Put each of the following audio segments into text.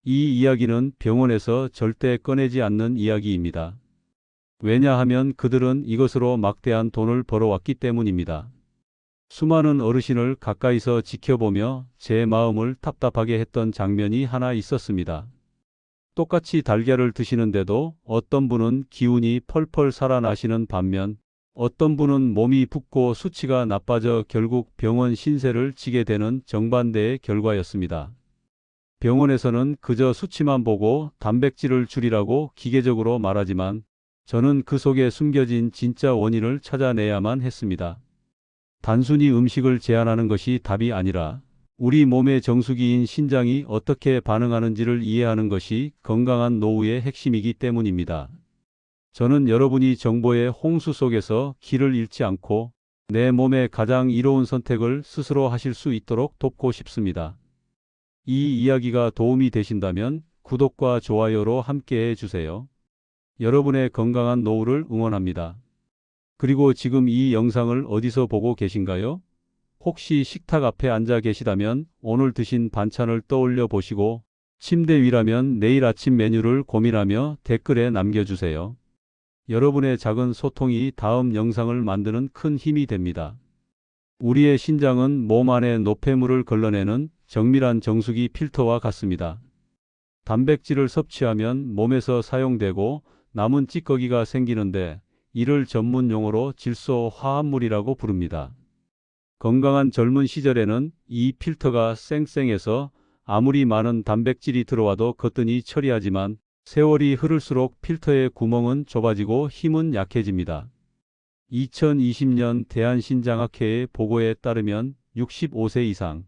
이 이야기는 병원에서 절대 꺼내지 않는 이야기입니다. 왜냐하면 그들은 이것으로 막대한 돈을 벌어왔기 때문입니다. 수많은 어르신을 가까이서 지켜보며 제 마음을 답답하게 했던 장면이 하나 있었습니다. 똑같이 달걀을 드시는데도 어떤 분은 기운이 펄펄 살아나시는 반면 어떤 분은 몸이 붓고 수치가 나빠져 결국 병원 신세를 지게 되는 정반대의 결과였습니다. 병원에서는 그저 수치만 보고 단백질을 줄이라고 기계적으로 말하지만 저는 그 속에 숨겨진 진짜 원인을 찾아내야만 했습니다. 단순히 음식을 제한하는 것이 답이 아니라 우리 몸의 정수기인 신장이 어떻게 반응하는지를 이해하는 것이 건강한 노후의 핵심이기 때문입니다. 저는 여러분이 정보의 홍수 속에서 길을 잃지 않고 내 몸의 가장 이로운 선택을 스스로 하실 수 있도록 돕고 싶습니다. 이 이야기가 도움이 되신다면 구독과 좋아요로 함께해 주세요. 여러분의 건강한 노후를 응원합니다. 그리고 지금 이 영상을 어디서 보고 계신가요? 혹시 식탁 앞에 앉아 계시다면 오늘 드신 반찬을 떠올려 보시고 침대 위라면 내일 아침 메뉴를 고민하며 댓글에 남겨주세요. 여러분의 작은 소통이 다음 영상을 만드는 큰 힘이 됩니다. 우리의 신장은 몸 안의 노폐물을 걸러내는 정밀한 정수기 필터와 같습니다. 단백질을 섭취하면 몸에서 사용되고 남은 찌꺼기가 생기는데 이를 전문 용어로 질소 화합물이라고 부릅니다. 건강한 젊은 시절에는 이 필터가 쌩쌩해서 아무리 많은 단백질이 들어와도 거뜬히 처리하지만 세월이 흐를수록 필터의 구멍은 좁아지고 힘은 약해집니다. 2020년 대한신장학회의 보고에 따르면 65세 이상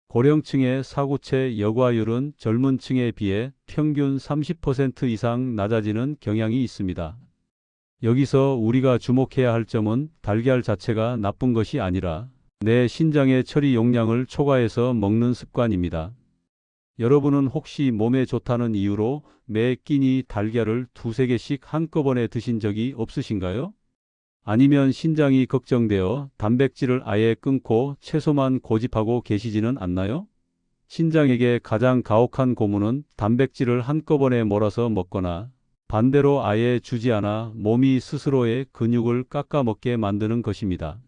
고령층의 사구체 여과율은 젊은 층에 비해 평균 30% 이상 낮아지는 경향이 있습니다. 여기서 우리가 주목해야 할 점은 달걀 자체가 나쁜 것이 아니라 내 신장의 처리 용량을 초과해서 먹는 습관입니다. 여러분은 혹시 몸에 좋다는 이유로 매 끼니 달걀을 두세 개씩 한꺼번에 드신 적이 없으신가요? 아니면 신장이 걱정되어 단백질을 아예 끊고 채소만 고집하고 계시지는 않나요? 신장에게 가장 가혹한 고문은 단백질을 한꺼번에 몰아서 먹거나 반대로 아예 주지 않아 몸이 스스로의 근육을 깎아먹게 만드는 것입니다.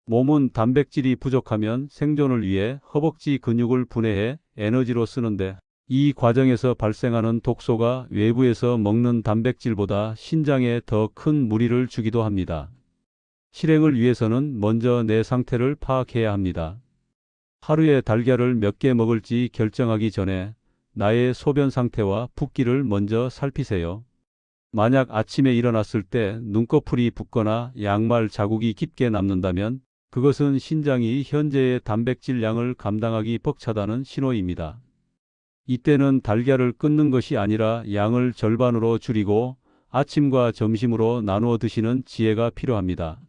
몸은 단백질이 부족하면 생존을 위해 허벅지 근육을 분해해 에너지로 쓰는데 이 과정에서 발생하는 독소가 외부에서 먹는 단백질보다 신장에 더 큰 무리를 주기도 합니다. 실행을 위해서는 먼저 내 상태를 파악해야 합니다. 하루에 달걀을 몇 개 먹을지 결정하기 전에 나의 소변 상태와 붓기를 먼저 살피세요. 만약 아침에 일어났을 때 눈꺼풀이 붓거나 양말 자국이 깊게 남는다면 그것은 신장이 현재의 단백질 양을 감당하기 벅차다는 신호입니다. 이때는 달걀을 끊는 것이 아니라 양을 절반으로 줄이고 아침과 점심으로 나누어 드시는 지혜가 필요합니다.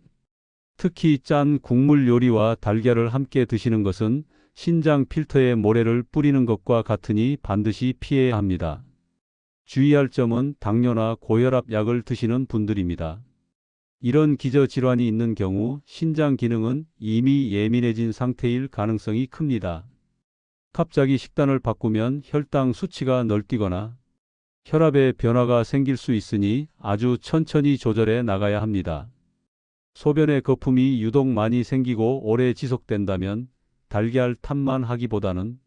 특히 짠 국물 요리와 달걀을 함께 드시는 것은 신장 필터에 모래를 뿌리는 것과 같으니 반드시 피해야 합니다. 주의할 점은 당뇨나 고혈압 약을 드시는 분들입니다. 이런 기저질환이 있는 경우 신장 기능은 이미 예민해진 상태일 가능성이 큽니다. 갑자기 식단을 바꾸면 혈당 수치가 널뛰거나 혈압에 변화가 생길 수 있으니 아주 천천히 조절해 나가야 합니다. 소변에 거품이 유독 많이 생기고 오래 지속된다면 달걀 탓만 하기보다는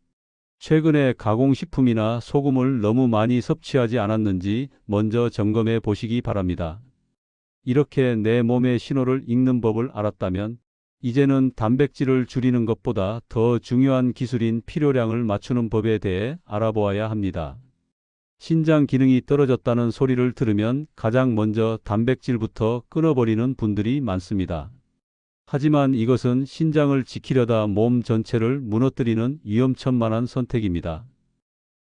최근에 가공식품이나 소금을 너무 많이 섭취하지 않았는지 먼저 점검해 보시기 바랍니다. 이렇게 내 몸의 신호를 읽는 법을 알았다면 이제는 단백질을 줄이는 것보다 더 중요한 기술인 필요량을 맞추는 법에 대해 알아보아야 합니다. 신장 기능이 떨어졌다는 소리를 들으면 가장 먼저 단백질부터 끊어버리는 분들이 많습니다. 하지만 이것은 신장을 지키려다 몸 전체를 무너뜨리는 위험천만한 선택입니다.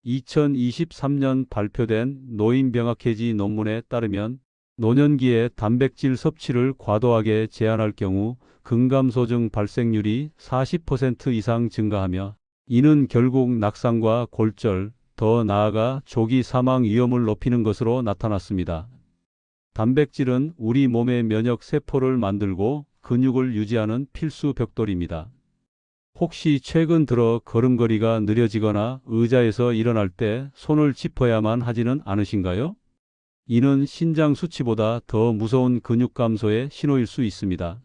2023년 발표된 노인병학회지 논문에 따르면 노년기에 단백질 섭취를 과도하게 제한할 경우 근감소증 발생률이 40% 이상 증가하며 이는 결국 낙상과 골절, 더 나아가 조기 사망 위험을 높이는 것으로 나타났습니다. 단백질은 우리 몸의 면역 세포를 만들고 근육을 유지하는 필수 벽돌입니다. 혹시 최근 들어 걸음걸이가 느려지거나 의자에서 일어날 때 손을 짚어야만 하지는 않으신가요? 이는 신장 수치보다 더 무서운 근육 감소의 신호일 수 있습니다.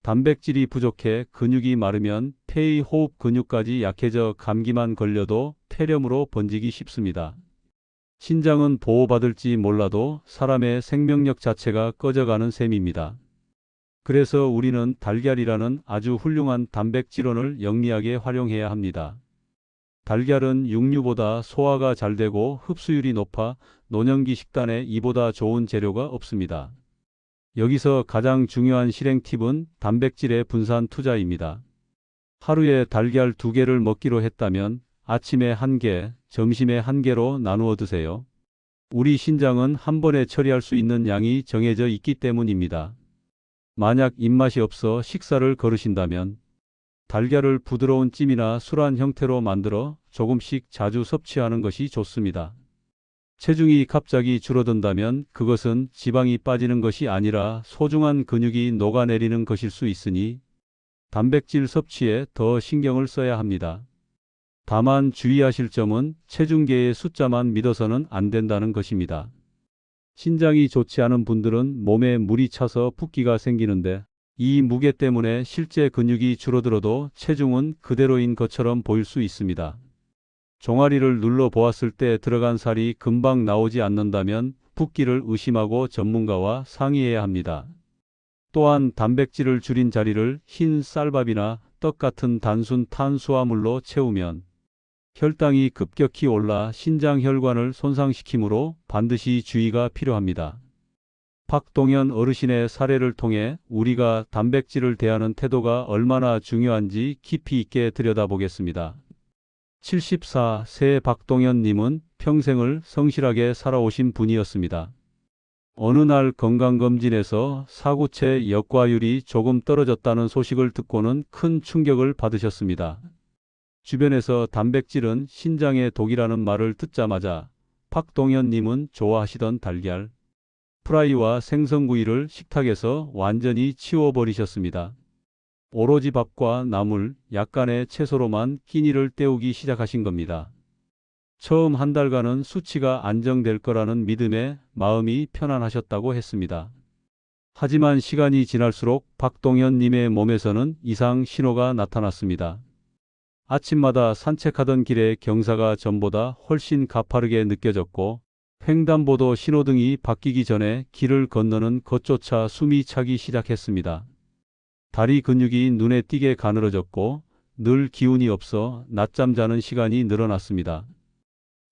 단백질이 부족해 근육이 마르면 폐의 호흡 근육까지 약해져 감기만 걸려도 폐렴으로 번지기 쉽습니다. 신장은 보호받을지 몰라도 사람의 생명력 자체가 꺼져가는 셈입니다. 그래서 우리는 달걀이라는 아주 훌륭한 단백질원을 영리하게 활용해야 합니다. 달걀은 육류보다 소화가 잘 되고 흡수율이 높아 노년기 식단에 이보다 좋은 재료가 없습니다. 여기서 가장 중요한 실행 팁은 단백질의 분산 투자입니다. 하루에 달걀 2개를 먹기로 했다면 아침에 1개, 점심에 1개로 나누어 드세요. 우리 신장은 한 번에 처리할 수 있는 양이 정해져 있기 때문입니다. 만약 입맛이 없어 식사를 거르신다면 달걀을 부드러운 찜이나 술안 형태로 만들어 조금씩 자주 섭취하는 것이 좋습니다. 체중이 갑자기 줄어든다면 그것은 지방이 빠지는 것이 아니라 소중한 근육이 녹아내리는 것일 수 있으니 단백질 섭취에 더 신경을 써야 합니다. 다만 주의하실 점은 체중계의 숫자만 믿어서는 안 된다는 것입니다. 신장이 좋지 않은 분들은 몸에 물이 차서 붓기가 생기는데 이 무게 때문에 실제 근육이 줄어들어도 체중은 그대로인 것처럼 보일 수 있습니다. 종아리를 눌러 보았을 때 들어간 살이 금방 나오지 않는다면 붓기를 의심하고 전문가와 상의해야 합니다. 또한 단백질을 줄인 자리를 흰 쌀밥이나 떡 같은 단순 탄수화물로 채우면 혈당이 급격히 올라 신장 혈관을 손상시키므로 반드시 주의가 필요합니다. 박동현 어르신의 사례를 통해 우리가 단백질을 대하는 태도가 얼마나 중요한지 깊이 있게 들여다보겠습니다. 74세 박동현 님은 평생을 성실하게 살아오신 분이었습니다. 어느 날 건강검진에서 사구체 역과율이 조금 떨어졌다는 소식을 듣고는 큰 충격을 받으셨습니다. 주변에서 단백질은 신장의 독이라는 말을 듣자마자 박동현 님은 좋아하시던 달걀, 프라이와 생선구이를 식탁에서 완전히 치워버리셨습니다. 오로지 밥과 나물, 약간의 채소로만 끼니를 때우기 시작하신 겁니다. 처음 1달간은 수치가 안정될 거라는 믿음에 마음이 편안하셨다고 했습니다. 하지만 시간이 지날수록 박동현 님의 몸에서는 이상 신호가 나타났습니다. 아침마다 산책하던 길의 경사가 전보다 훨씬 가파르게 느껴졌고 횡단보도 신호등이 바뀌기 전에 길을 건너는 것조차 숨이 차기 시작했습니다. 다리 근육이 눈에 띄게 가늘어졌고 늘 기운이 없어 낮잠 자는 시간이 늘어났습니다.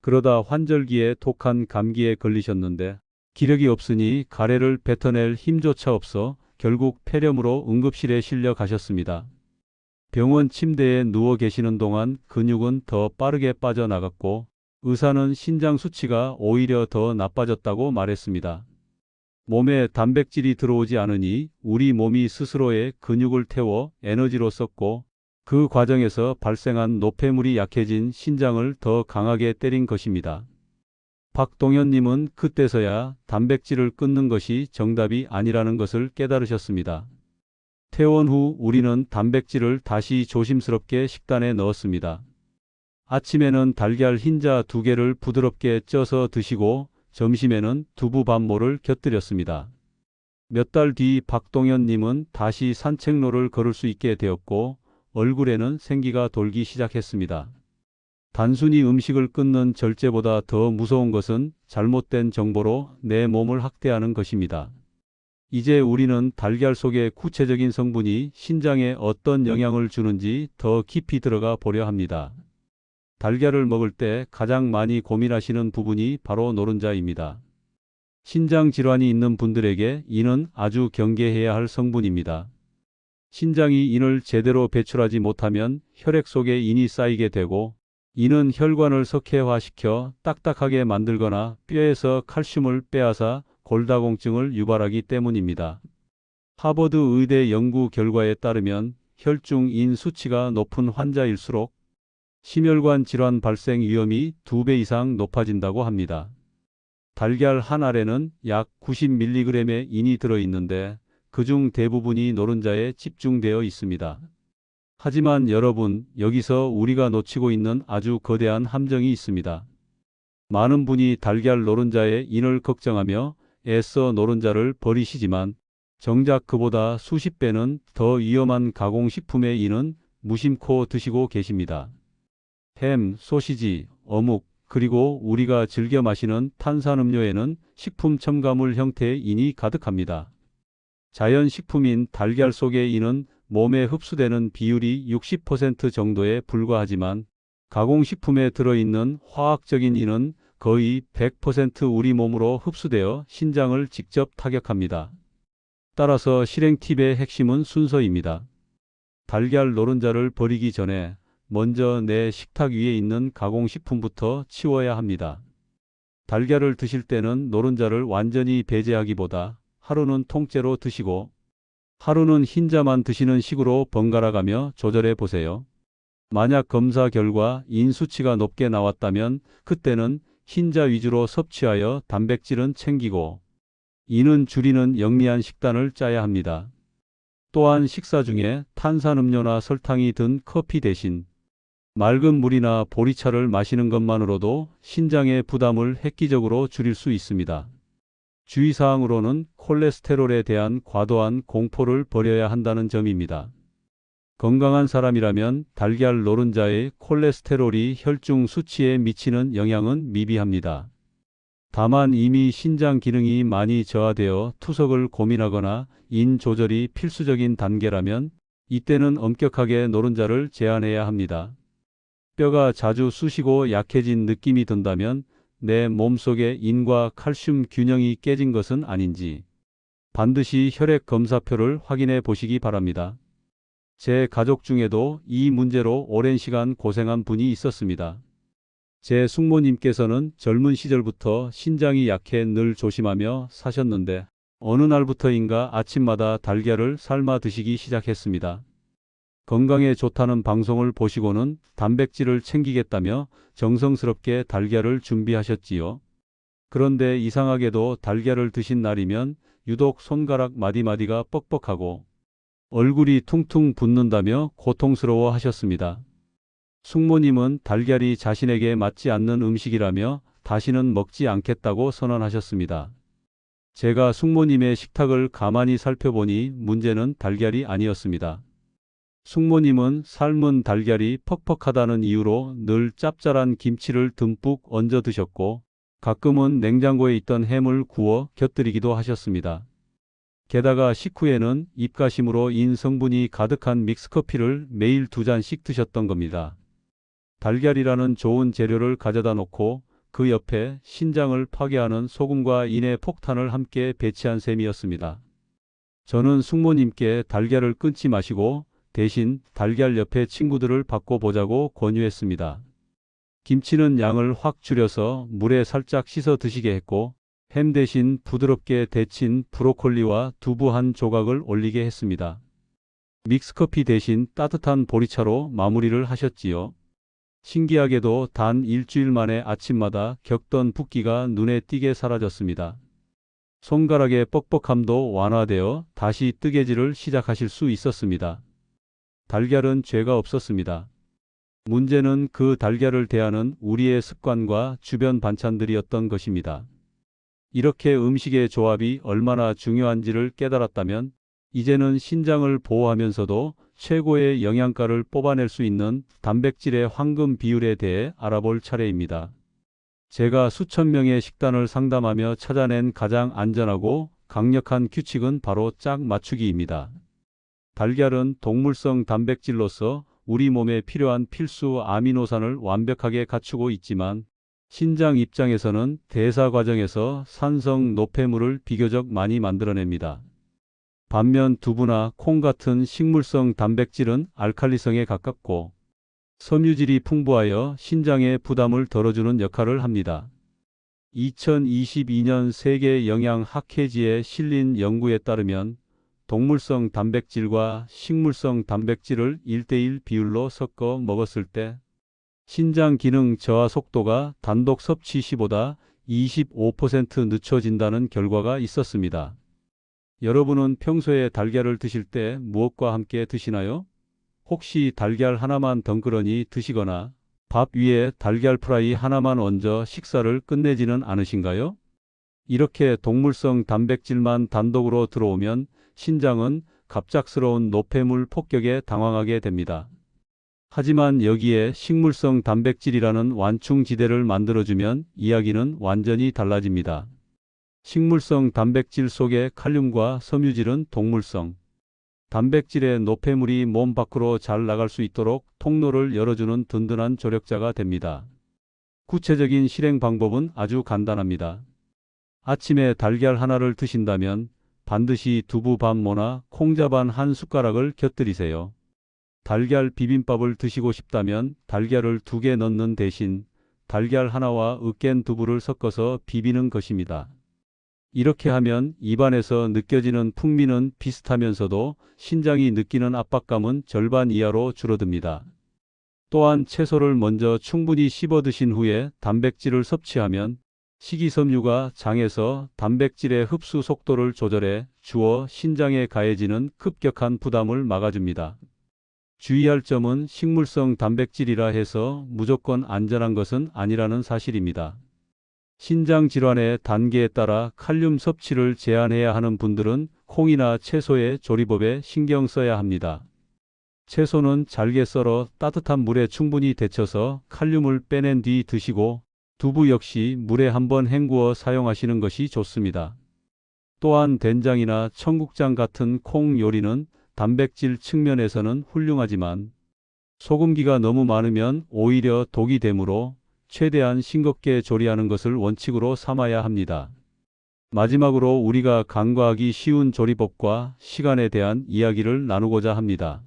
그러다 환절기에 독한 감기에 걸리셨는데 기력이 없으니 가래를 뱉어낼 힘조차 없어 결국 폐렴으로 응급실에 실려 가셨습니다. 병원 침대에 누워 계시는 동안 근육은 더 빠르게 빠져나갔고 의사는 신장 수치가 오히려 더 나빠졌다고 말했습니다. 몸에 단백질이 들어오지 않으니 우리 몸이 스스로의 근육을 태워 에너지로 썼고 그 과정에서 발생한 노폐물이 약해진 신장을 더 강하게 때린 것입니다. 박동현님은 그때서야 단백질을 끊는 것이 정답이 아니라는 것을 깨달으셨습니다. 퇴원 후 우리는 단백질을 다시 조심스럽게 식단에 넣었습니다. 아침에는 달걀 흰자 2개를 부드럽게 쪄서 드시고 점심에는 두부 반모를 곁들였습니다. 몇 달 뒤 박동현 님은 다시 산책로를 걸을 수 있게 되었고 얼굴에는 생기가 돌기 시작했습니다. 단순히 음식을 끊는 절제보다 더 무서운 것은 잘못된 정보로 내 몸을 학대하는 것입니다. 이제 우리는 달걀 속의 구체적인 성분이 신장에 어떤 영향을 주는지 더 깊이 들어가 보려 합니다. 달걀을 먹을 때 가장 많이 고민하시는 부분이 바로 노른자입니다. 신장 질환이 있는 분들에게 이는 아주 경계해야 할 성분입니다. 신장이 인을 제대로 배출하지 못하면 혈액 속에 인이 쌓이게 되고 이는 혈관을 석회화시켜 딱딱하게 만들거나 뼈에서 칼슘을 빼앗아 골다공증을 유발하기 때문입니다. 하버드 의대 연구 결과에 따르면 혈중 인 수치가 높은 환자일수록 심혈관 질환 발생 위험이 2배 이상 높아진다고 합니다. 달걀 한 알에는 약 90mg의 인이 들어있는데 그중 대부분이 노른자에 집중되어 있습니다. 하지만 여러분, 여기서 우리가 놓치고 있는 아주 거대한 함정이 있습니다. 많은 분이 달걀 노른자의 인을 걱정하며 애써 노른자를 버리시지만 정작 그보다 수십 배는 더 위험한 가공식품의 인은 무심코 드시고 계십니다. 햄, 소시지, 어묵, 그리고 우리가 즐겨 마시는 탄산음료에는 식품 첨가물 형태의 인이 가득합니다. 자연식품인 달걀 속의 인은 몸에 흡수되는 비율이 60% 정도에 불과하지만 가공식품에 들어있는 화학적인 인은 거의 100% 우리 몸으로 흡수되어 신장을 직접 타격합니다. 따라서 실행 팁의 핵심은 순서입니다. 달걀 노른자를 버리기 전에 먼저 내 식탁 위에 있는 가공식품부터 치워야 합니다. 달걀을 드실 때는 노른자를 완전히 배제하기보다 하루는 통째로 드시고 하루는 흰자만 드시는 식으로 번갈아가며 조절해 보세요. 만약 검사 결과 인 수치가 높게 나왔다면 그때는 흰자 위주로 섭취하여 단백질은 챙기고 인은 줄이는 영리한 식단을 짜야 합니다. 또한 식사 중에 탄산음료나 설탕이 든 커피 대신 맑은 물이나 보리차를 마시는 것만으로도 신장의 부담을 획기적으로 줄일 수 있습니다. 주의사항으로는 콜레스테롤에 대한 과도한 공포를 버려야 한다는 점입니다. 건강한 사람이라면 달걀 노른자의 콜레스테롤이 혈중 수치에 미치는 영향은 미비합니다. 다만 이미 신장 기능이 많이 저하되어 투석을 고민하거나 인 조절이 필수적인 단계라면 이때는 엄격하게 노른자를 제한해야 합니다. 뼈가 자주 쑤시고 약해진 느낌이 든다면 내 몸속의 인과 칼슘 균형이 깨진 것은 아닌지 반드시 혈액 검사표를 확인해 보시기 바랍니다. 제 가족 중에도 이 문제로 오랜 시간 고생한 분이 있었습니다. 제 숙모님께서는 젊은 시절부터 신장이 약해 늘 조심하며 사셨는데 어느 날부터인가 아침마다 달걀을 삶아 드시기 시작했습니다. 건강에 좋다는 방송을 보시고는 단백질을 챙기겠다며 정성스럽게 달걀을 준비하셨지요. 그런데 이상하게도 달걀을 드신 날이면 유독 손가락 마디마디가 뻑뻑하고 얼굴이 퉁퉁 붓는다며 고통스러워 하셨습니다. 숙모님은 달걀이 자신에게 맞지 않는 음식이라며 다시는 먹지 않겠다고 선언하셨습니다. 제가 숙모님의 식탁을 가만히 살펴보니 문제는 달걀이 아니었습니다. 숙모님은 삶은 달걀이 퍽퍽하다는 이유로 늘 짭짤한 김치를 듬뿍 얹어 드셨고 가끔은 냉장고에 있던 햄을 구워 곁들이기도 하셨습니다. 게다가 식후에는 입가심으로 인 성분이 가득한 믹스커피를 매일 2잔씩 드셨던 겁니다. 달걀이라는 좋은 재료를 가져다 놓고 그 옆에 신장을 파괴하는 소금과 인의 폭탄을 함께 배치한 셈이었습니다. 저는 숙모님께 달걀을 끊지 마시고 대신 달걀 옆에 친구들을 바꿔보자고 권유했습니다. 김치는 양을 확 줄여서 물에 살짝 씻어 드시게 했고 햄 대신 부드럽게 데친 브로콜리와 두부 한 조각을 올리게 했습니다. 믹스커피 대신 따뜻한 보리차로 마무리를 하셨지요. 신기하게도 단 일주일 만에 아침마다 겪던 붓기가 눈에 띄게 사라졌습니다. 손가락의 뻑뻑함도 완화되어 다시 뜨개질을 시작하실 수 있었습니다. 달걀은 죄가 없었습니다. 문제는 그 달걀을 대하는 우리의 습관과 주변 반찬들이었던 것입니다. 이렇게 음식의 조합이 얼마나 중요한지를 깨달았다면 이제는 신장을 보호하면서도 최고의 영양가를 뽑아낼 수 있는 단백질의 황금 비율에 대해 알아볼 차례입니다. 제가 수천 명의 식단을 상담하며 찾아낸 가장 안전하고 강력한 규칙은 바로 짝 맞추기입니다. 달걀은 동물성 단백질로서 우리 몸에 필요한 필수 아미노산을 완벽하게 갖추고 있지만 신장 입장에서는 대사 과정에서 산성 노폐물을 비교적 많이 만들어냅니다. 반면 두부나 콩 같은 식물성 단백질은 알칼리성에 가깝고 섬유질이 풍부하여 신장의 부담을 덜어주는 역할을 합니다. 2022년 세계 영양학회지에 실린 연구에 따르면 동물성 단백질과 식물성 단백질을 1:1 비율로 섞어 먹었을 때 신장 기능 저하 속도가 단독 섭취 시보다 25% 늦춰진다는 결과가 있었습니다. 여러분은 평소에 달걀을 드실 때 무엇과 함께 드시나요? 혹시 달걀 하나만 덩그러니 드시거나 밥 위에 달걀 프라이 하나만 얹어 식사를 끝내지는 않으신가요? 이렇게 동물성 단백질만 단독으로 들어오면 신장은 갑작스러운 노폐물 폭격에 당황하게 됩니다. 하지만 여기에 식물성 단백질이라는 완충지대를 만들어주면 이야기는 완전히 달라집니다. 식물성 단백질 속의 칼륨과 섬유질은 동물성 단백질의 노폐물이 몸 밖으로 잘 나갈 수 있도록 통로를 열어주는 든든한 조력자가 됩니다. 구체적인 실행 방법은 아주 간단합니다. 아침에 달걀 하나를 드신다면 반드시 두부 반 모나 콩자반 한 숟가락을 곁들이세요. 달걀 비빔밥을 드시고 싶다면 달걀을 2개 넣는 대신 달걀 하나와 으깬 두부를 섞어서 비비는 것입니다. 이렇게 하면 입안에서 느껴지는 풍미는 비슷하면서도 신장이 느끼는 압박감은 절반 이하로 줄어듭니다. 또한 채소를 먼저 충분히 씹어 드신 후에 단백질을 섭취하면 식이섬유가 장에서 단백질의 흡수 속도를 조절해 주어 신장에 가해지는 급격한 부담을 막아줍니다. 주의할 점은 식물성 단백질이라 해서 무조건 안전한 것은 아니라는 사실입니다. 신장 질환의 단계에 따라 칼륨 섭취를 제한해야 하는 분들은 콩이나 채소의 조리법에 신경 써야 합니다. 채소는 잘게 썰어 따뜻한 물에 충분히 데쳐서 칼륨을 빼낸 뒤 드시고 두부 역시 물에 한번 헹구어 사용하시는 것이 좋습니다. 또한 된장이나 청국장 같은 콩 요리는 단백질 측면에서는 훌륭하지만 소금기가 너무 많으면 오히려 독이 되므로 최대한 싱겁게 조리하는 것을 원칙으로 삼아야 합니다. 마지막으로 우리가 간과하기 쉬운 조리법과 시간에 대한 이야기를 나누고자 합니다.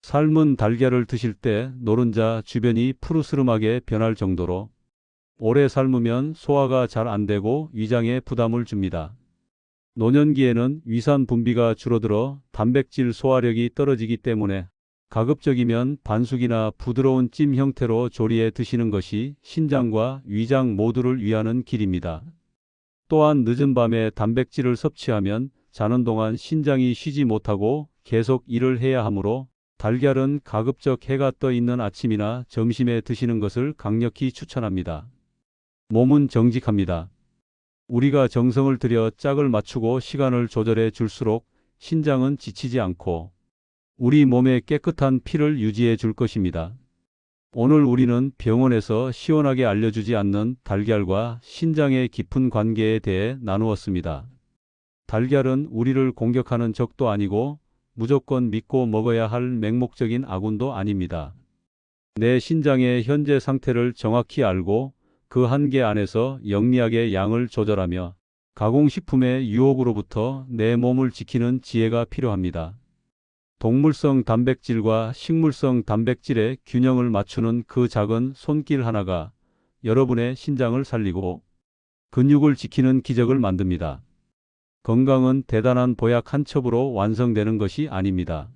삶은 달걀을 드실 때 노른자 주변이 푸르스름하게 변할 정도로 오래 삶으면 소화가 잘 안 되고 위장에 부담을 줍니다. 노년기에는 위산 분비가 줄어들어 단백질 소화력이 떨어지기 때문에 가급적이면 반숙이나 부드러운 찜 형태로 조리해 드시는 것이 신장과 위장 모두를 위하는 길입니다. 또한 늦은 밤에 단백질을 섭취하면 자는 동안 신장이 쉬지 못하고 계속 일을 해야 하므로 달걀은 가급적 해가 떠 있는 아침이나 점심에 드시는 것을 강력히 추천합니다. 몸은 정직합니다. 우리가 정성을 들여 짝을 맞추고 시간을 조절해 줄수록 신장은 지치지 않고 우리 몸에 깨끗한 피를 유지해 줄 것입니다. 오늘 우리는 병원에서 시원하게 알려주지 않는 달걀과 신장의 깊은 관계에 대해 나누었습니다. 달걀은 우리를 공격하는 적도 아니고 무조건 믿고 먹어야 할 맹목적인 아군도 아닙니다. 내 신장의 현재 상태를 정확히 알고 그 한계 안에서 영리하게 양을 조절하며 가공식품의 유혹으로부터 내 몸을 지키는 지혜가 필요합니다. 동물성 단백질과 식물성 단백질의 균형을 맞추는 그 작은 손길 하나가 여러분의 신장을 살리고 근육을 지키는 기적을 만듭니다. 건강은 대단한 보약 한 첩으로 완성되는 것이 아닙니다.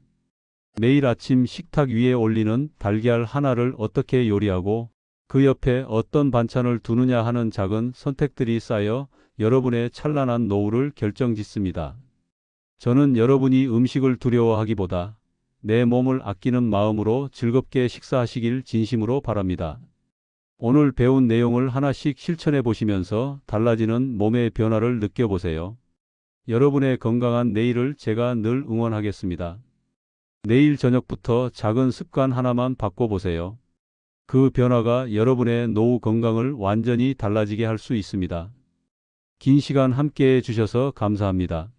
매일 아침 식탁 위에 올리는 달걀 하나를 어떻게 요리하고 그 옆에 어떤 반찬을 두느냐 하는 작은 선택들이 쌓여 여러분의 찬란한 노후를 결정짓습니다. 저는 여러분이 음식을 두려워하기보다 내 몸을 아끼는 마음으로 즐겁게 식사하시길 진심으로 바랍니다. 오늘 배운 내용을 하나씩 실천해 보시면서 달라지는 몸의 변화를 느껴보세요. 여러분의 건강한 내일을 제가 늘 응원하겠습니다. 내일 저녁부터 작은 습관 하나만 바꿔보세요. 그 변화가 여러분의 노후 건강을 완전히 달라지게 할 수 있습니다. 긴 시간 함께해 주셔서 감사합니다.